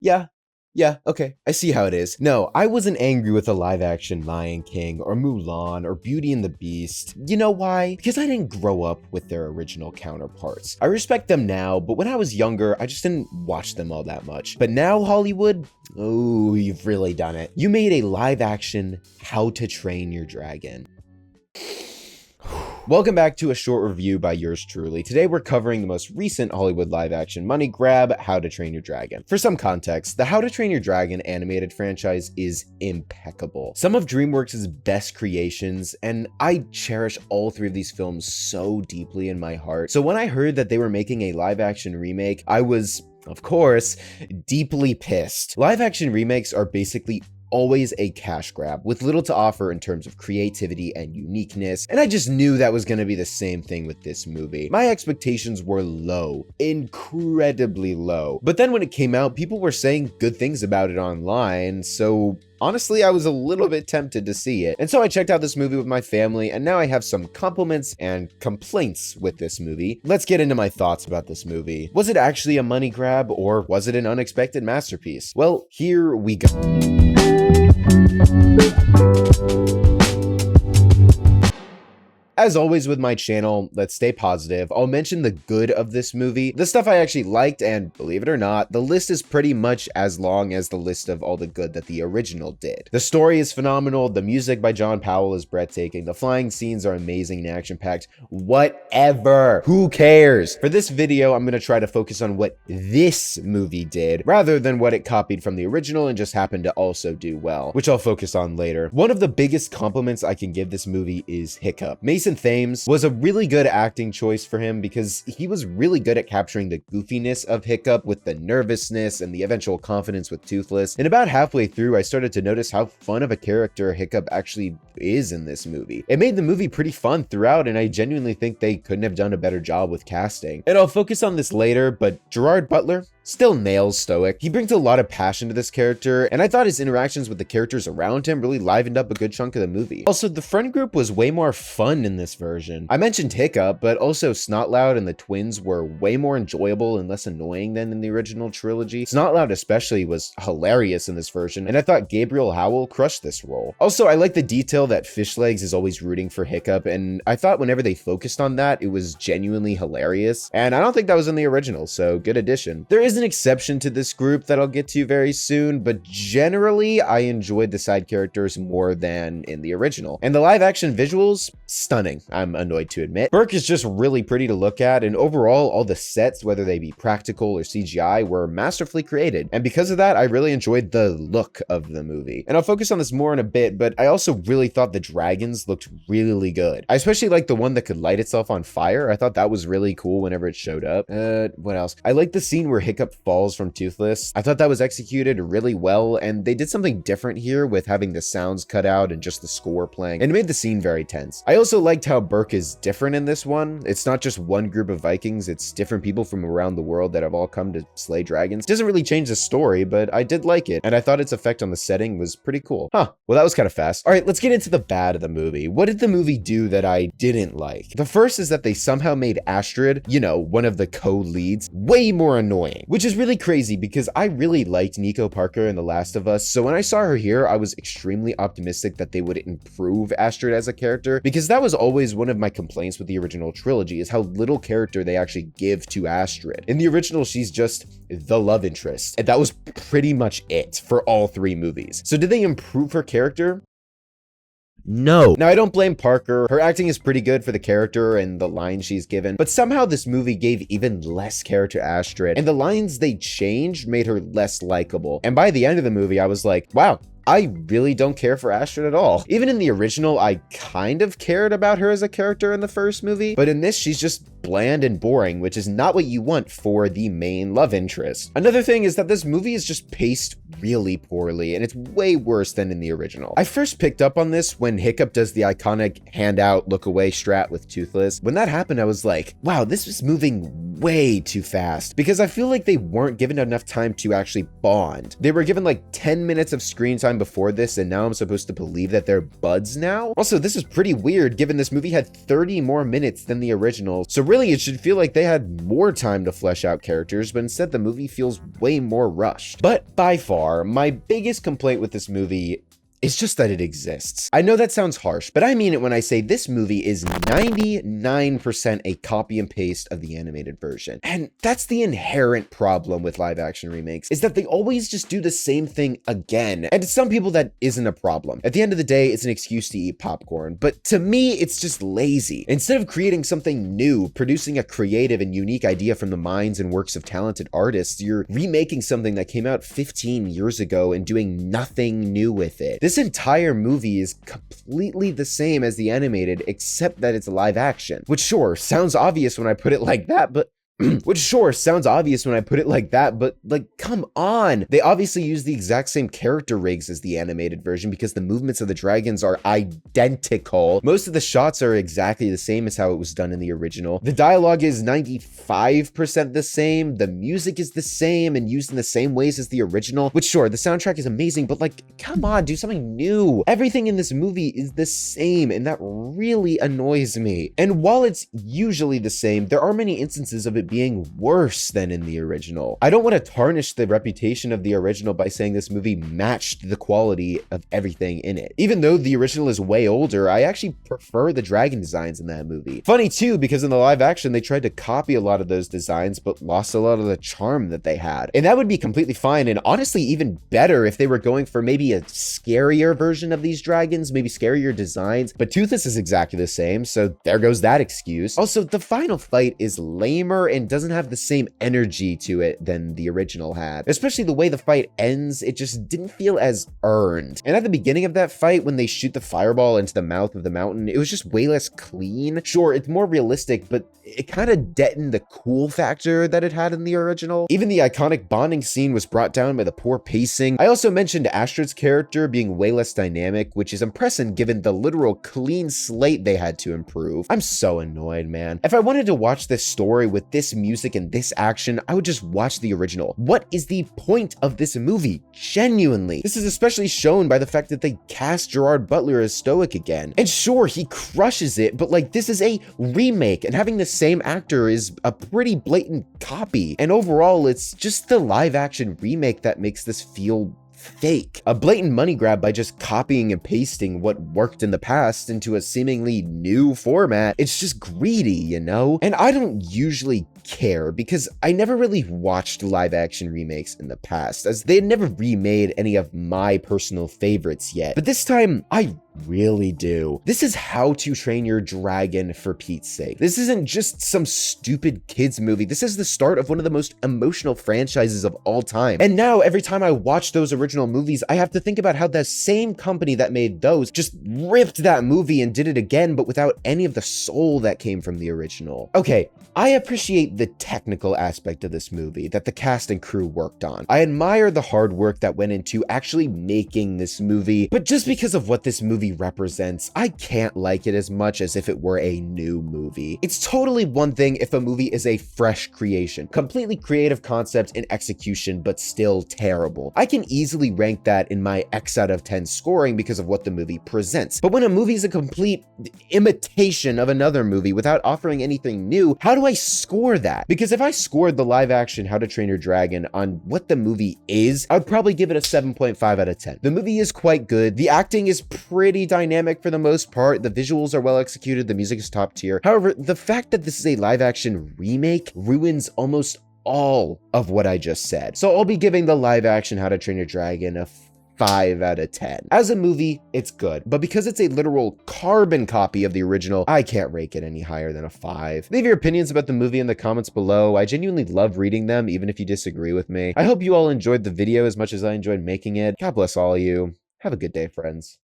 Yeah, okay, I see how it is. No, I wasn't angry with the live-action Lion King or Mulan or Beauty and the Beast. You know why? Because I didn't grow up with their original counterparts. I respect them now, but when I was younger, I just didn't watch them all that much. But now, Hollywood, oh, you've really done it. You made a live-action How to Train Your Dragon. Welcome back to a short review by yours truly. Today we're covering the most recent Hollywood live-action money grab, How to Train Your Dragon. For some context, the How to Train Your Dragon animated franchise is impeccable. Some of DreamWorks' best creations, and I cherish all three of these films so deeply in my heart. So when I heard that they were making a live-action remake, I was, of course, deeply pissed. Live-action remakes are basically always a cash grab with little to offer in terms of creativity and uniqueness, and I just knew that was going to be the same thing with this movie. My expectations were low, incredibly low, but then when it came out, people were saying good things about it online, so honestly, I was a little bit tempted to see it. And so I checked out this movie with my family, and now I have some compliments and complaints with this movie. Let's get into my thoughts about this movie. Was it actually a money grab, or was it an unexpected masterpiece? Well, here we go. As always with my channel, let's stay positive. I'll mention the good of this movie, the stuff I actually liked, and believe it or not, the list is pretty much as long as the list of all the good that the original did. The story is phenomenal, the music by John Powell is breathtaking, the flying scenes are amazing and action-packed, whatever, who cares? For this video, I'm gonna try to focus on what this movie did, rather than what it copied from the original and just happened to also do well, which I'll focus on later. One of the biggest compliments I can give this movie is Hiccup. Mason Thames was a really good acting choice for him because he was really good at capturing the goofiness of Hiccup with the nervousness and the eventual confidence with Toothless. And about halfway through, I started to notice how fun of a character Hiccup actually is in this movie. It made the movie pretty fun throughout, and I genuinely think they couldn't have done a better job with casting. And I'll focus on this later, but Gerard Butler still nails Stoic. He brings a lot of passion to this character, and I thought his interactions with the characters around him really livened up a good chunk of the movie. Also, the friend group was way more fun in this version. I mentioned Hiccup, but also Snotloud and the twins were way more enjoyable and less annoying than in the original trilogy. Snotloud especially was hilarious in this version, and I thought Gabriel Howell crushed this role. Also, I like the detail that Fishlegs is always rooting for Hiccup, and I thought whenever they focused on that, it was genuinely hilarious, and I don't think that was in the original, so good addition. There is an exception to this group that I'll get to very soon, but generally, I enjoyed the side characters more than in the original. And the live action visuals, stunning, I'm annoyed to admit. Burke is just really pretty to look at, and overall, all the sets, whether they be practical or CGI, were masterfully created. And because of that, I really enjoyed the look of the movie. And I'll focus on this more in a bit, but I also really thought the dragons looked really good. I especially liked the one that could light itself on fire. I thought that was really cool whenever it showed up. What else? I liked the scene where Hiccup falls from Toothless. I thought that was executed really well, and they did something different here with having the sounds cut out and just the score playing, and it made the scene very tense. I also liked how Burke is different in this one. It's not just one group of Vikings, it's different people from around the world that have all come to slay dragons. It doesn't really change the story, but I did like it, and I thought its effect on the setting was pretty cool. Well, that was kind of fast. All right, let's get into the bad of the movie. What did the movie do that I didn't like? The first is that they somehow made Astrid, you know, one of the co-leads, way more annoying, which is really crazy because I really liked Nico Parker in The Last of Us, so when I saw her here, I was extremely optimistic that they would improve Astrid as a character, because that was always one of my complaints with the original trilogy, is how little character they actually give to Astrid. In the original, she's just the love interest, and that was pretty much it for all three movies. So did they improve her character? No. Now, I don't blame Parker. Her acting is pretty good for the character and the lines she's given, but somehow this movie gave even less character to Astrid, and the lines they changed made her less likable. And by the end of the movie, I was like, wow, I really don't care for Astrid at all. Even in the original, I kind of cared about her as a character in the first movie, but in this, she's just bland and boring, which is not what you want for the main love interest. Another thing is that this movie is just paced really poorly, and it's way worse than in the original. I first picked up on this when Hiccup does the iconic hand out, look away strat with Toothless. When that happened, I was like, wow, this is moving way too fast, because I feel like they weren't given enough time to actually bond. They were given like 10 minutes of screen time before this, and now I'm supposed to believe that they're buds now? Also, this is pretty weird given this movie had 30 more minutes than the original, so really it should feel like they had more time to flesh out characters, but instead the movie feels way more rushed. But by far, my biggest complaint with this movie it's just that it exists. I know that sounds harsh, but I mean it when I say this movie is 99% a copy and paste of the animated version. And that's the inherent problem with live action remakes, is that they always just do the same thing again. And to some people that isn't a problem. At the end of the day, it's an excuse to eat popcorn, but to me, it's just lazy. Instead of creating something new, producing a creative and unique idea from the minds and works of talented artists, you're remaking something that came out 15 years ago and doing nothing new with it. This entire movie is completely the same as the animated, except that it's live action, which sure, sounds obvious when I put it like that, but like, come on. They obviously use the exact same character rigs as the animated version because the movements of the dragons are identical. Most of the shots are exactly the same as how it was done in the original. The dialogue is 95% the same. The music is the same and used in the same ways as the original, which sure, the soundtrack is amazing, but like, come on, do something new. Everything in this movie is the same, and that really annoys me. And while it's usually the same, there are many instances of it being worse than in the original. I don't want to tarnish the reputation of the original by saying this movie matched the quality of everything in it. Even though the original is way older, I actually prefer the dragon designs in that movie. Funny too, because in the live action, they tried to copy a lot of those designs, but lost a lot of the charm that they had. And that would be completely fine, and honestly even better if they were going for maybe a scarier version of these dragons, maybe scarier designs, but Toothless is exactly the same, so there goes that excuse. Also, the final fight is lamer and doesn't have the same energy to it than the original had. Especially the way the fight ends, it just didn't feel as earned. And at the beginning of that fight, when they shoot the fireball into the mouth of the mountain, it was just way less clean. Sure, it's more realistic, but it kind of deadened the cool factor that it had in the original. Even the iconic bonding scene was brought down by the poor pacing. I also mentioned Astrid's character being way less dynamic, which is impressive given the literal clean slate they had to improve. I'm so annoyed, man. If I wanted to watch this story with this music and this action, I would just watch the original. What is the point of this movie? Genuinely. This is especially shown by the fact that they cast Gerard Butler as Stoic again. And sure, he crushes it, but like, this is a remake, and having the same actor is a pretty blatant copy. And overall, it's just the live action remake that makes this feel fake. A blatant money grab by just copying and pasting what worked in the past into a seemingly new format. It's just greedy, you know? And I don't usually care because I never really watched live action remakes in the past, as they had never remade any of my personal favorites yet. But this time, I really do. This is How to Train Your Dragon, for Pete's sake. This isn't just some stupid kids movie. This is the start of one of the most emotional franchises of all time. And now every time I watch those original movies, I have to think about how the same company that made those just ripped that movie and did it again, but without any of the soul that came from the original. Okay, I appreciate the technical aspect of this movie that the cast and crew worked on. I admire the hard work that went into actually making this movie, but just because of what this movie represents, I can't like it as much as if it were a new movie. It's totally one thing if a movie is a fresh creation, completely creative concept and execution, but still terrible. I can easily rank that in my X out of 10 scoring because of what the movie presents. But when a movie is a complete imitation of another movie without offering anything new, how do I score that? Because if I scored the live action How to Train Your Dragon on what the movie is, I would probably give it a 7.5 out of 10. The movie is quite good. The acting is pretty dynamic for the most part. The visuals are well executed. The music is top tier. However, the fact that this is a live action remake ruins almost all of what I just said. So I'll be giving the live action How to Train Your Dragon a 5 out of 10. As a movie, it's good, but because it's a literal carbon copy of the original, I can't rate it any higher than a 5. Leave your opinions about the movie in the comments below. I genuinely love reading them, even if you disagree with me. I hope you all enjoyed the video as much as I enjoyed making it. God bless all of you. Have a good day, friends.